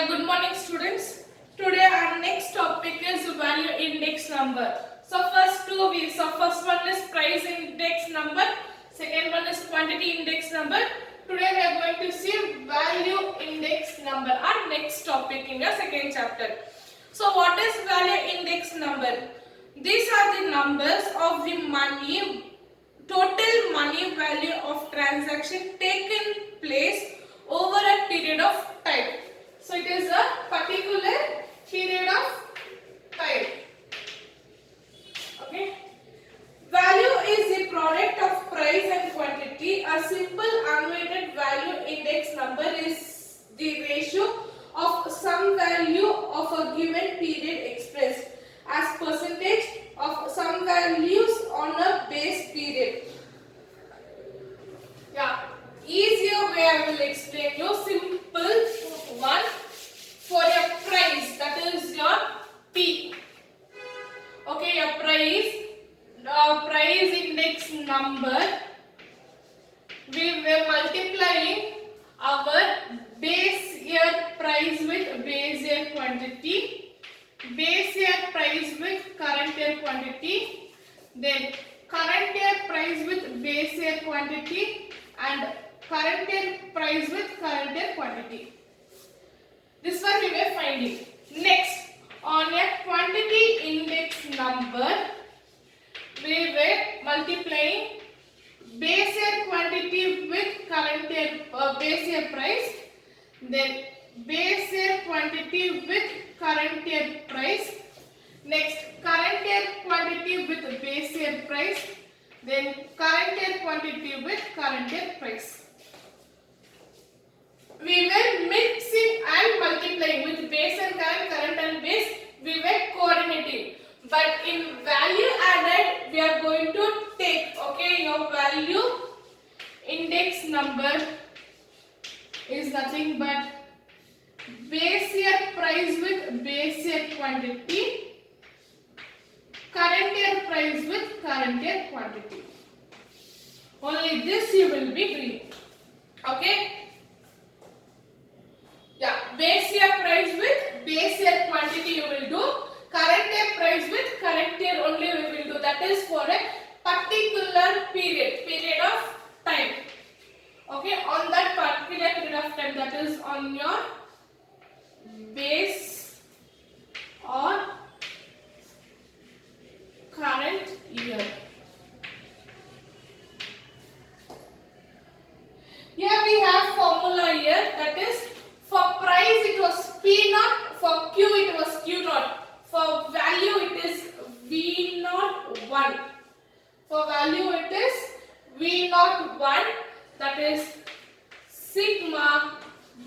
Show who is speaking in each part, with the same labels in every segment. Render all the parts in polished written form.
Speaker 1: Good morning students. Today our next topic is value index number. So first one is price index number, second one is quantity index number. Today we are going to see value index number, our next topic in the second chapter. So what is value index number? These are the numbers of the money, total money value of transaction taken place over a period of time. So it is a particular period of time. Okay. Value is the product of price and quantity. A simple unweighted value index number is the ratio of some value of a given period expressed as percentage of some values on a base period. Yeah, easier way I will explain you. Simple one. For your price, that is your P. Okay, your price index number, we were multiplying our base year price with base year quantity, base year price with current year quantity, then current year price with base year quantity and current year price with current year quantity. This one we were finding. Next, on a quantity index number, we were multiplying base year quantity with current year base year price, then base year quantity with current year price, next current year quantity with base year price, then current year quantity with current year price. We were mixing and multiplying with base and current and base, we were coordinating. But in value added, we are going to take, okay, your value index number is nothing but base year price with base year quantity, current year price with current year quantity. Only this you will be doing. Okay? Yeah, base year price with base year quantity you will do. Current year price with current year only we will do. That is for a particular period of time. Okay, on that particular period of time, that is on your base or current year. Here we have formula here, that is for price it was P naught, for Q it was Q naught, for value it is V naught 1. For value it is V naught 1, that is sigma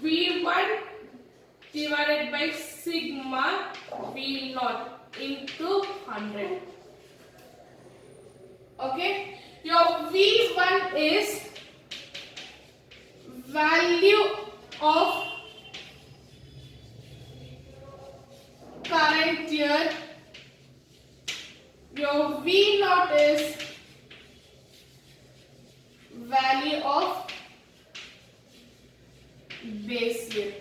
Speaker 1: V1 divided by sigma V naught into 100. Okay, your V1 is value of current year, your V naught is value of base year.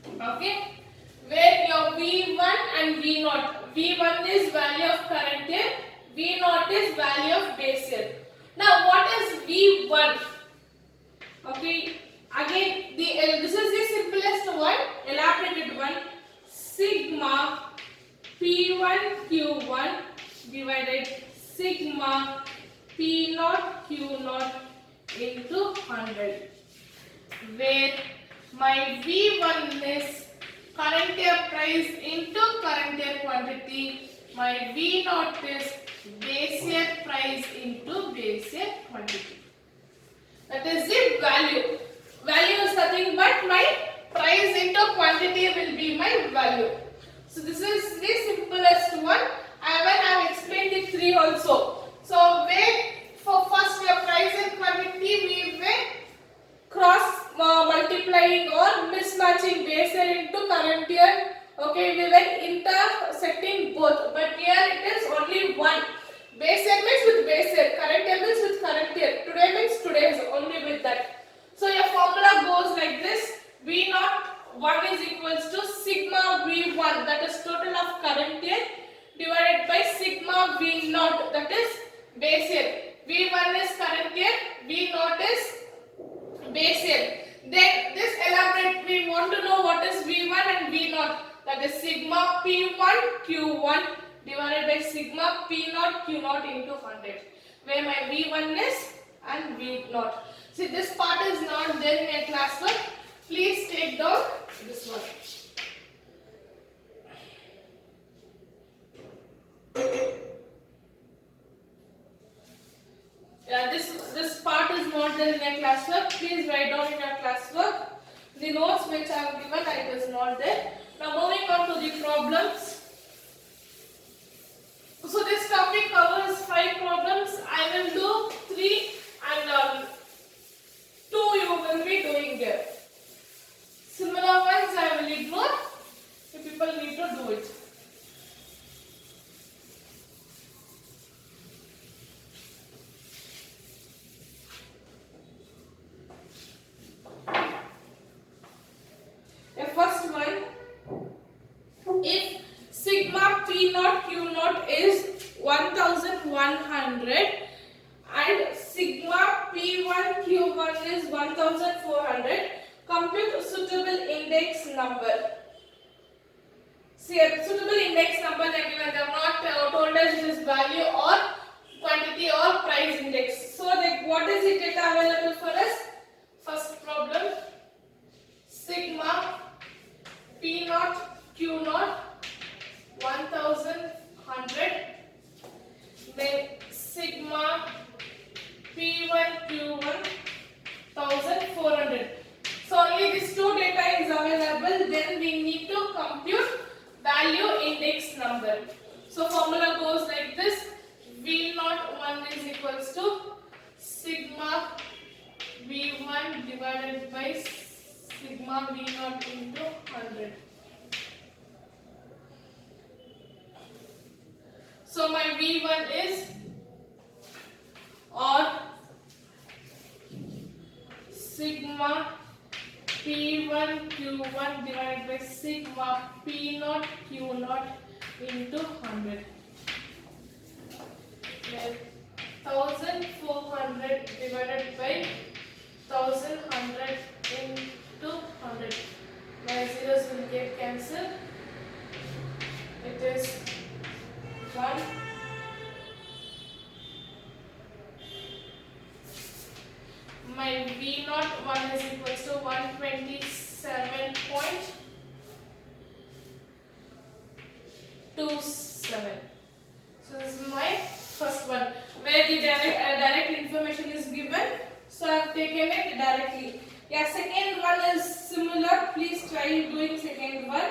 Speaker 1: Okay, where your V1 and V naught, V1 is value of current year, V naught is value of base year. Now what is V1? Okay, again this is the simplest one, elaborated one. Sigma P1 Q1 divided sigma P0 Q0 into 100, where my V1 is current year price into current year quantity, my V0 is base year price into base year quantity. That is the value. Value is nothing but my price into quantity will be my value. So this is the simplest one. I have explained the three also. So where for first your price and quantity we were cross multiplying or mismatching base year into current year. Okay, we were intersecting both. But here it is only one. Base year means with base year, current year means with current year. Today means today is only with that. So your formula goes like this: V naught 1 is equals to sigma V1, that is total of current year, divided by sigma V0, that is base year. V1 is current year, V0 is base year. Then this elaborate, we want to know what is V1 and V0, that is sigma P1 Q1 divided by sigma P0 Q0 into 100, where my V1 is and V0. See, this part is not there in your classwork. Please take down this one. Yeah, this part is not there in your classwork. Please write down in your classwork. The notes which I have given, it is not there. Now moving on to the problems. So this topic covers 5 problems. I will do 3 and 2 you will be doing here. Similar ones I will ignore. You people need to do it. The first one, if sigma P0 Q0 is 1100 and sigma P1 Q1 is 1400, compute suitable index number. See, a suitable index number they given, they have not told us it is value or quantity or price index. So what is the data available for us? First problem, sigma P0 Q0 1100, then sigma P1 Q1 1400. So only these 2 data is available. Then we need to compute value index number. So formula goes like this: V01 is equals to sigma V1 divided by sigma V0 into 100. So my V1 is, or sigma P1 Q1 divided by sigma P0 Q0 into 100. Well, 1400 divided by 1100 into 100. My zeros will get cancelled. It is 1. My V0 1 is equals to 127.27. So this is my first one, where the direct information is given. So I have taken it directly. Yeah, second one is similar. Please try doing second one.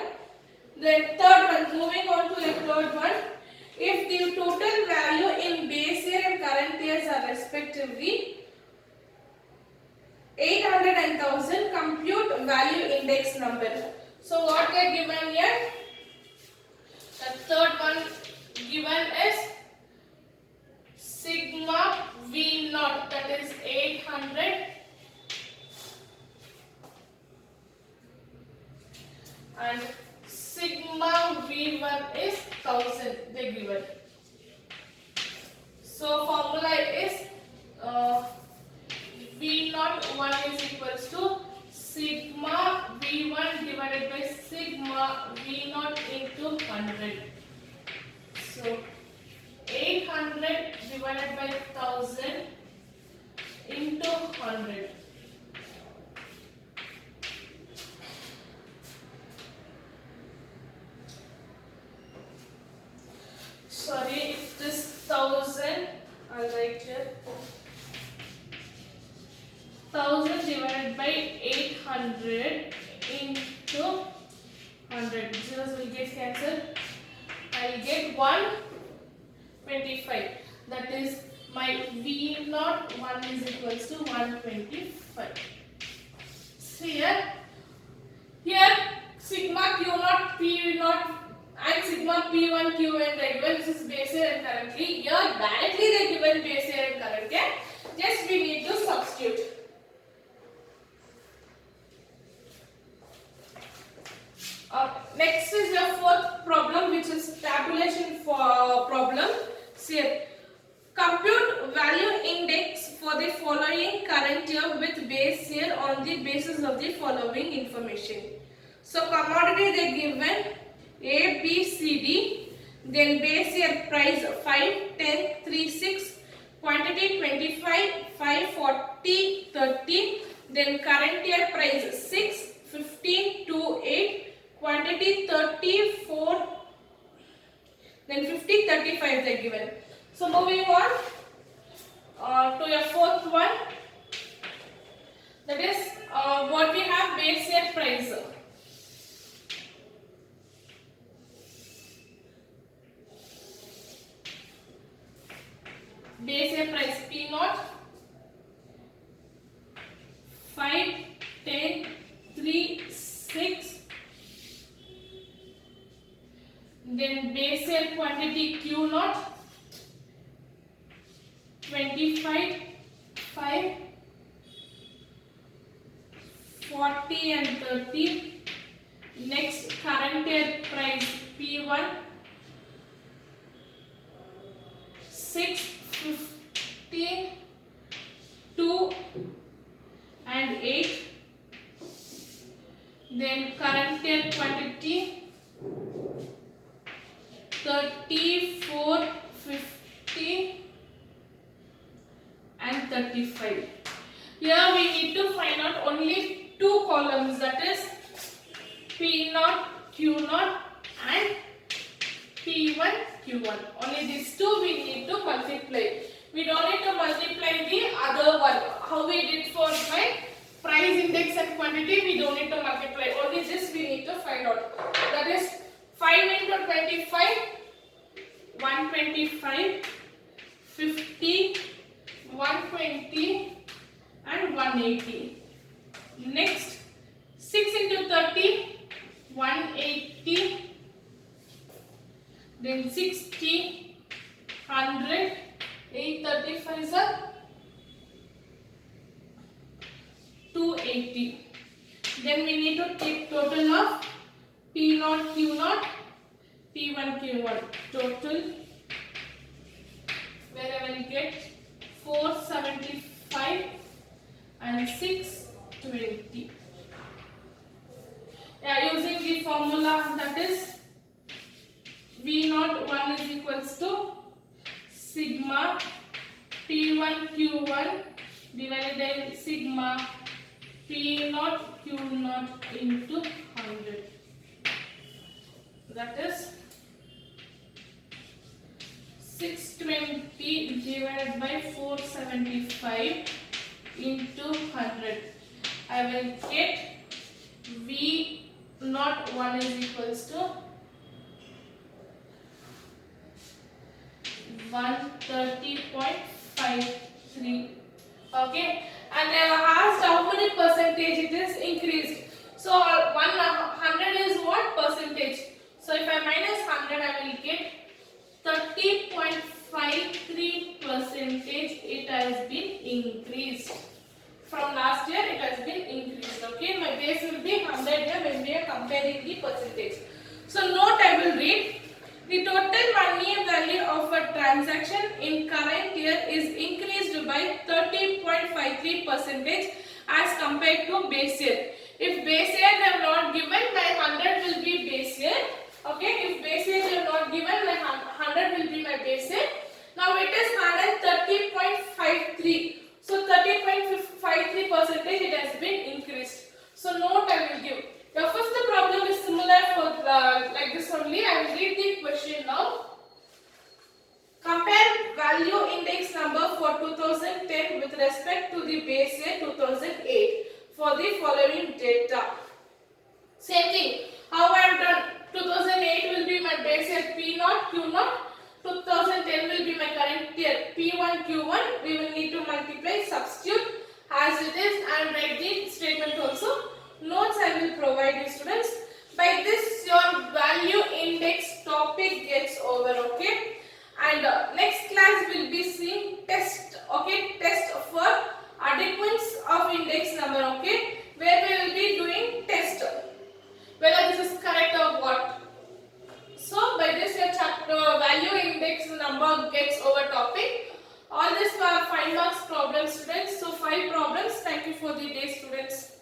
Speaker 1: Then third one, moving on to the third one. If the total value in base year and current years are respectively 800 and 1000, compute value index number. So what they are given here? The third one given is sigma V0, that is 800, and sigma V1 is 1000 they given. So formula is V0 1 is equals to sigma V1 divided by sigma V0 into 100. So 800 divided by 1000 into 100. Sorry, if this 1000, I'll write here. 1000 divided by 800 into 100. Zeros will get cancelled. I will get 125. That is my V0 1 is equals to 125. So here sigma Q0 P0 and sigma P1 Q1 they given. This is base year and current year. Here directly they given base year and current year. Just we need to substitute. Next is your fourth problem, which is tabulation for problem. See, compute value index for the following current year with base year on the basis of the following information. So commodity they given A, B, C, D. Then base year price 5, 10, 3, 6. Quantity 25, 5, 40, 30. Then current year price 6, 15, 2, 8. Quantity 34. Then 50, 35 they given. So moving on to your fourth one. That is what we have base year price. Base year price P naught 5, 10, 3, 6. Then base year quantity Q naught 25, 5, 40 and 30. Next current year price P1 6, 15, 2 and 8. Then current year quantity 34, 50 and 35. Here we need to find out only two columns, that is P naught, Q naught and P1, Q1. Only these two we need to multiply. We don't need to multiply the other one. How we did for my price index and quantity, we don't need to multiply. Only this we need to find out. That is 5 into 25, 125, 50, 120 and 180. Next 6 into 30, 180. Then 60, 100, 835 is a 280. Then we need to take total of P naught, Q naught, P1, Q1. Total where I will get 475 and 620. Using the formula, that is V naught 1 is equals to sigma P1 Q1 divided by sigma P naught Q naught into 100. That is 620 divided by 475 into 100. I will get V naught 1 is equals to 130.53. Okay, and I have asked how many percentage it is increased. So 100 is what percentage? So if I minus 100, I will get 30.53 percentage. It has been increased. From last year it has been increased. Okay, my base will be 100 here when we are comparing the percentage. So note I will read. The total money value of a transaction in current year is increased by 30.53 percentage as compared to base year. If base year they are not given, my 100 will be base year. Okay, if base year they are not given, my 100 will be my base year. Now it is 130.53. So 30.53 percentage it has been increased. So note I will give. The first problem is similar for like this only. I will read the question now. Compare value index number for 2010 with respect to the base year 2008 for the following data. gets over topic. All this were 5 marks problems, students. So 5 problems. Thank you for the day, students.